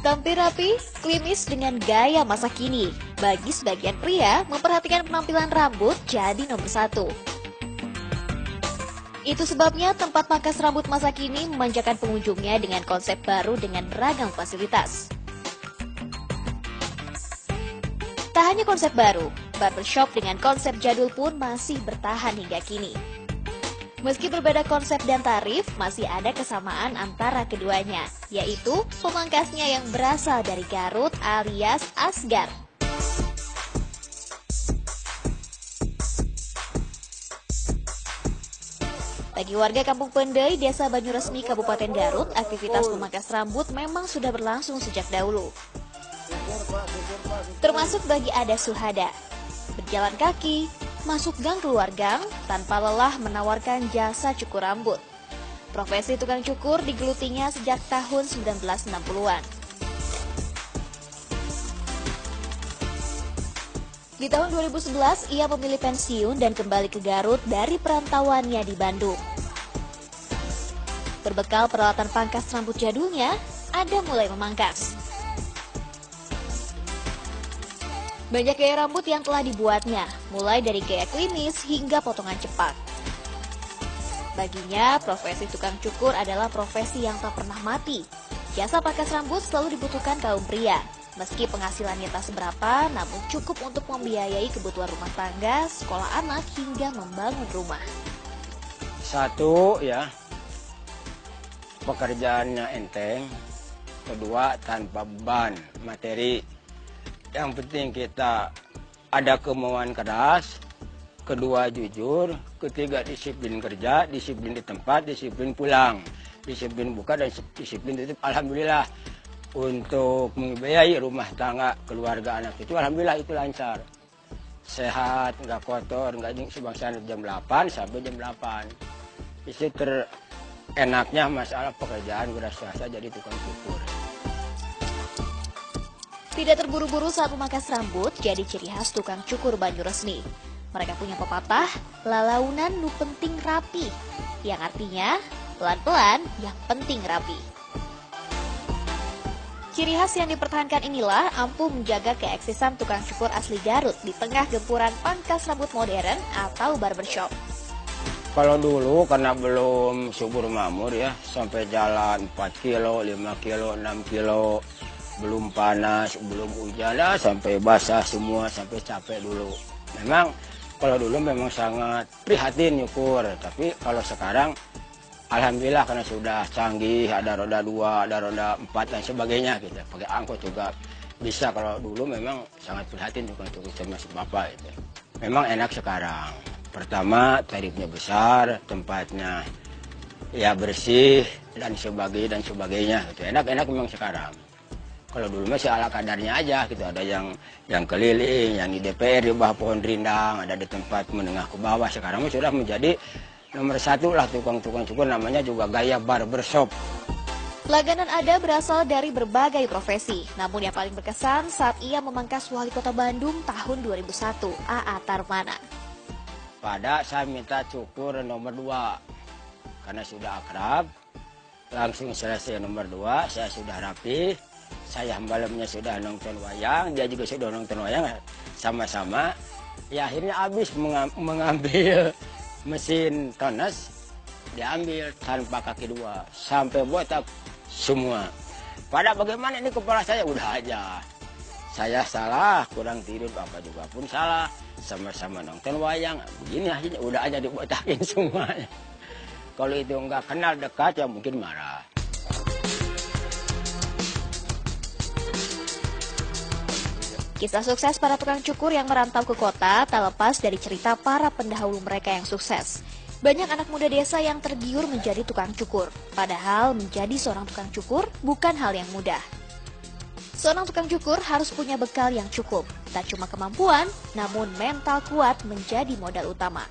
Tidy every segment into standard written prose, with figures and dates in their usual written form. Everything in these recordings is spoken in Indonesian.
Tampil rapi, klimis dengan gaya masa kini. Bagi sebagian pria, memperhatikan penampilan rambut jadi nomor satu. Itu sebabnya tempat pangkas rambut masa kini memanjakan pengunjungnya dengan konsep baru dengan beragam fasilitas. Tak hanya konsep baru, barbershop dengan konsep jadul pun masih bertahan hingga kini. Meski berbeda konsep dan tarif, masih ada kesamaan antara keduanya, yaitu pemangkasnya yang berasal dari Garut alias Asgar. Bagi warga Kampung Pendai, Desa Banyuresmi, Kabupaten Garut, aktivitas memangkas rambut memang sudah berlangsung sejak dahulu. Termasuk bagi Ada Suhada. Berjalan kaki, masuk gang keluar gang, tanpa lelah menawarkan jasa cukur rambut. Profesi tukang cukur digelutinya sejak tahun 1960-an. Di tahun 2011, ia memilih pensiun dan kembali ke Garut dari perantauannya di Bandung. Berbekal peralatan pangkas rambut jadulnya, Ada mulai memangkas. Banyak gaya rambut yang telah dibuatnya, mulai dari gaya klimis hingga potongan cepat. Baginya, profesi tukang cukur adalah profesi yang tak pernah mati. Jasa pangkas rambut selalu dibutuhkan kaum pria. Meski penghasilannya tak seberapa, namun cukup untuk membiayai kebutuhan rumah tangga, sekolah anak, hingga membangun rumah. Satu, ya, pekerjaannya enteng. Kedua, tanpa beban materi. Yang penting kita ada kemauan keras. Kedua, jujur. Ketiga, disiplin kerja, disiplin di tempat, disiplin pulang. Disiplin buka dan disiplin tutup. Alhamdulillah. Untuk membiayai rumah tangga, keluarga, anak itu alhamdulillah itu lancar. Sehat, nggak kotor, nggak sebangsa jam 8 sampai jam 8. Itu terenaknya masalah pekerjaan berasa jadi tukang cukur. Tidak terburu-buru saat memangkas rambut jadi ciri khas tukang cukur Banyuresmi. Mereka punya pepatah, lalaunan nu penting rapi, yang artinya pelan-pelan yang penting rapi. Ciri khas yang dipertahankan inilah ampuh menjaga keeksisan tukang cukur asli Garut di tengah gempuran pangkas rambut modern atau barbershop. Kalau dulu karena belum subur makmur ya, sampai jalan 4 kilo, 5 kilo, 6 kilo, belum panas, belum hujan, sampai basah semua, sampai capek dulu. Memang kalau dulu memang sangat prihatin nyukur, tapi kalau sekarang alhamdulillah karena sudah canggih, ada roda 2, ada roda 4 dan sebagainya gitu. Pakai angkot juga bisa. Kalau dulu memang sangat prihatin tukang cukur termasuk bapak itu. Memang enak sekarang. Pertama tarifnya besar, tempatnya ya bersih dan sebagainya gitu. Enak memang sekarang. Kalau dulu masih ala kadarnya aja gitu. Ada yang keliling, yang di DPR di bawah pohon rindang, ada di tempat menengah ke bawah. Sekarang sudah menjadi nomor satu lah tukang cukur, namanya juga gaya barbershop. Langganan Ada berasal dari berbagai profesi, namun yang paling berkesan saat ia memangkas Wali Kota Bandung tahun 2001, A.A. Tarmana. Pada saya minta cukur nomor 2, karena sudah akrab, langsung selesai nomor 2, saya sudah rapi, saya malamnya sudah nonton wayang, dia juga sudah nonton wayang, sama-sama. Ya akhirnya habis mengambil mesin tones, diambil tanpa kaki 2 sampai botak semua. Pada bagaimana ini kepala saya udah aja. Saya salah, kurang tidur, apa juga pun salah. Sama-sama nonton wayang, begini akhirnya udah aja dibotakin semuanya. Kalau itu nggak kenal dekat ya mungkin marah. Kisah sukses para tukang cukur yang merantau ke kota tak lepas dari cerita para pendahulu mereka yang sukses. Banyak anak muda desa yang tergiur menjadi tukang cukur. Padahal menjadi seorang tukang cukur bukan hal yang mudah. Seorang tukang cukur harus punya bekal yang cukup. Tak cuma kemampuan, namun mental kuat menjadi modal utama.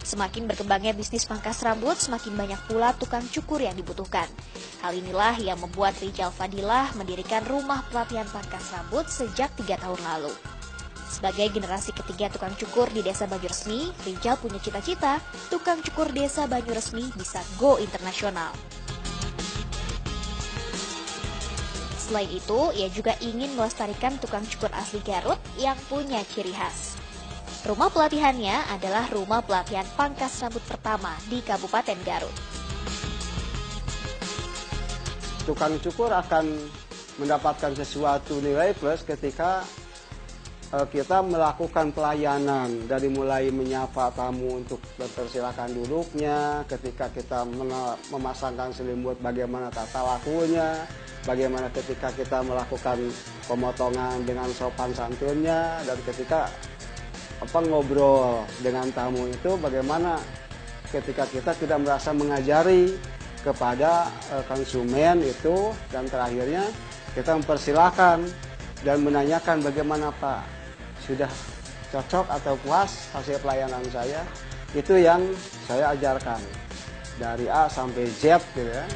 Semakin berkembangnya bisnis pangkas rambut, semakin banyak pula tukang cukur yang dibutuhkan. Hal inilah yang membuat Rijal Fadilah mendirikan rumah pelatihan pangkas rambut sejak 3 tahun lalu. Sebagai generasi ketiga tukang cukur di Desa Banyuresmi, Rijal punya cita-cita tukang cukur Desa Banyuresmi bisa go internasional. Selain itu, ia juga ingin melestarikan tukang cukur asli Garut yang punya ciri khas. Rumah pelatihannya adalah rumah pelatihan pangkas rambut pertama di Kabupaten Garut. Tukang cukur akan mendapatkan sesuatu nilai plus ketika kita melakukan pelayanan, dari mulai menyapa tamu untuk mempersilahkan duduknya, ketika kita memasangkan selimut bagaimana tata lakunya, bagaimana ketika kita melakukan pemotongan dengan sopan santunnya, dan ketika ngobrol dengan tamu itu bagaimana ketika kita tidak merasa mengajari kepada konsumen itu, dan terakhirnya kita mempersilahkan dan menanyakan bagaimana Pak, sudah cocok atau puas hasil pelayanan saya. Itu yang saya ajarkan dari A sampai Z gitu ya.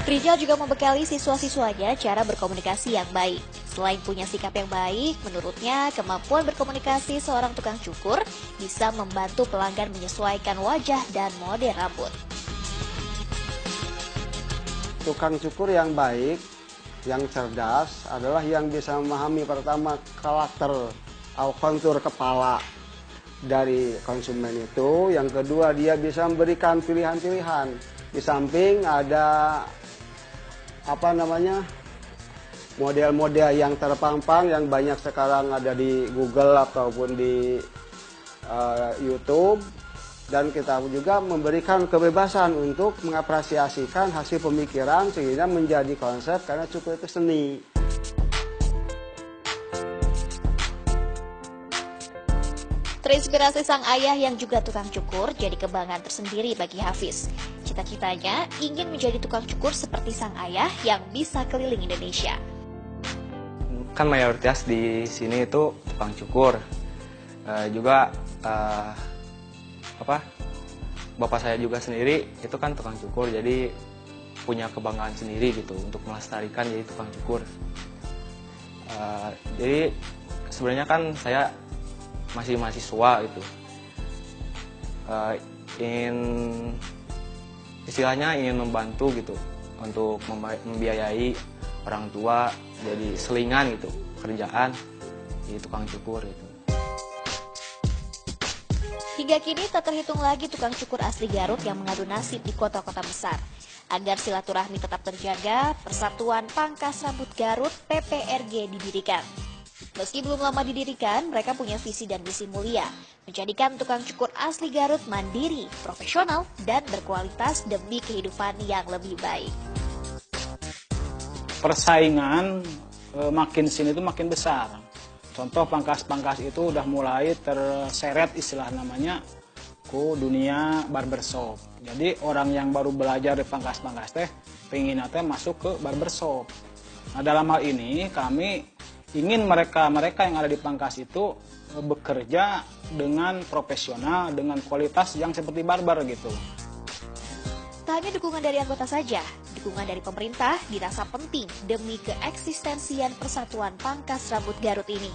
Rijal juga membekali siswa-siswanya cara berkomunikasi yang baik. Selain punya sikap yang baik, menurutnya kemampuan berkomunikasi seorang tukang cukur bisa membantu pelanggan menyesuaikan wajah dan model rambut. Tukang cukur yang baik, yang cerdas adalah yang bisa memahami pertama karakter atau kontur kepala dari konsumen itu. Yang kedua, dia bisa memberikan pilihan-pilihan. Di samping ada model-model yang terpampang yang banyak sekarang ada di Google ataupun di YouTube. Dan kita juga memberikan kebebasan untuk mengapresiasikan hasil pemikiran sehingga menjadi konsep, karena cukur itu seni. Terinspirasi sang ayah yang juga tukang cukur jadi kebanggaan tersendiri bagi Hafiz. Cita-citanya ingin menjadi tukang cukur seperti sang ayah yang bisa keliling Indonesia. Kan mayoritas di sini itu tukang cukur. Bapak saya juga sendiri itu kan tukang cukur, jadi punya kebanggaan sendiri gitu untuk melestarikan jadi tukang cukur. Jadi sebenarnya kan saya masih mahasiswa gitu, ingin membantu gitu untuk membiayai orang tua, jadi selingan gitu kerjaan di tukang cukur gitu. Hingga kini tak terhitung lagi tukang cukur asli Garut yang mengadu nasib di kota-kota besar. Agar silaturahmi tetap terjaga, Persatuan Pangkas Rambut Garut (PPRG) didirikan. Meski belum lama didirikan, mereka punya visi dan misi mulia, menjadikan tukang cukur asli Garut mandiri, profesional, dan berkualitas demi kehidupan yang lebih baik. Persaingan makin sini itu makin besar. Contoh pangkas-pangkas itu udah mulai terseret istilah namanya ke dunia barbershop. Jadi orang yang baru belajar di pangkas-pangkas pengen masuk ke barbershop. Nah, dalam hal ini kami ingin mereka yang ada di pangkas itu bekerja dengan profesional, dengan kualitas yang seperti barber gitu. Tak hanya dukungan dari anggota saja, dukungan dari pemerintah dirasa penting demi keeksistensian Persatuan Pangkas Rambut Garut ini.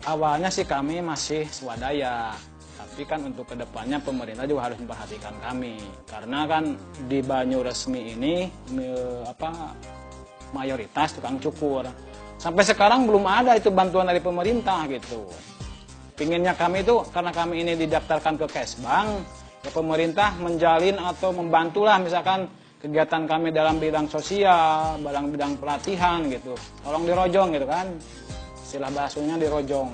Awalnya sih kami masih swadaya, tapi kan untuk kedepannya pemerintah juga harus memperhatikan kami. Karena kan di Banyu Resmi ini mayoritas tukang cukur. Sampai sekarang belum ada itu bantuan dari pemerintah gitu. Pinginnya kami itu, karena kami ini didaftarkan ke Kesbang, ya pemerintah menjalin atau membantulah misalkan kegiatan kami dalam bidang sosial, dalam bidang pelatihan gitu. Tolong dirojong gitu kan. Istilah bahasanya dirojong.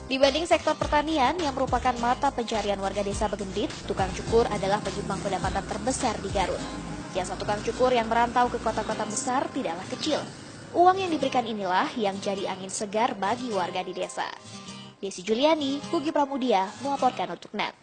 Dibanding sektor pertanian yang merupakan mata pencarian warga desa Begendit, tukang cukur adalah penyumbang pendapatan terbesar di Garut. Jasa tukang cukur yang merantau ke kota-kota besar tidaklah kecil. Uang yang diberikan inilah yang jadi angin segar bagi warga di desa. Desi Juliani, Hugi Pramudia, melaporkan untuk NET.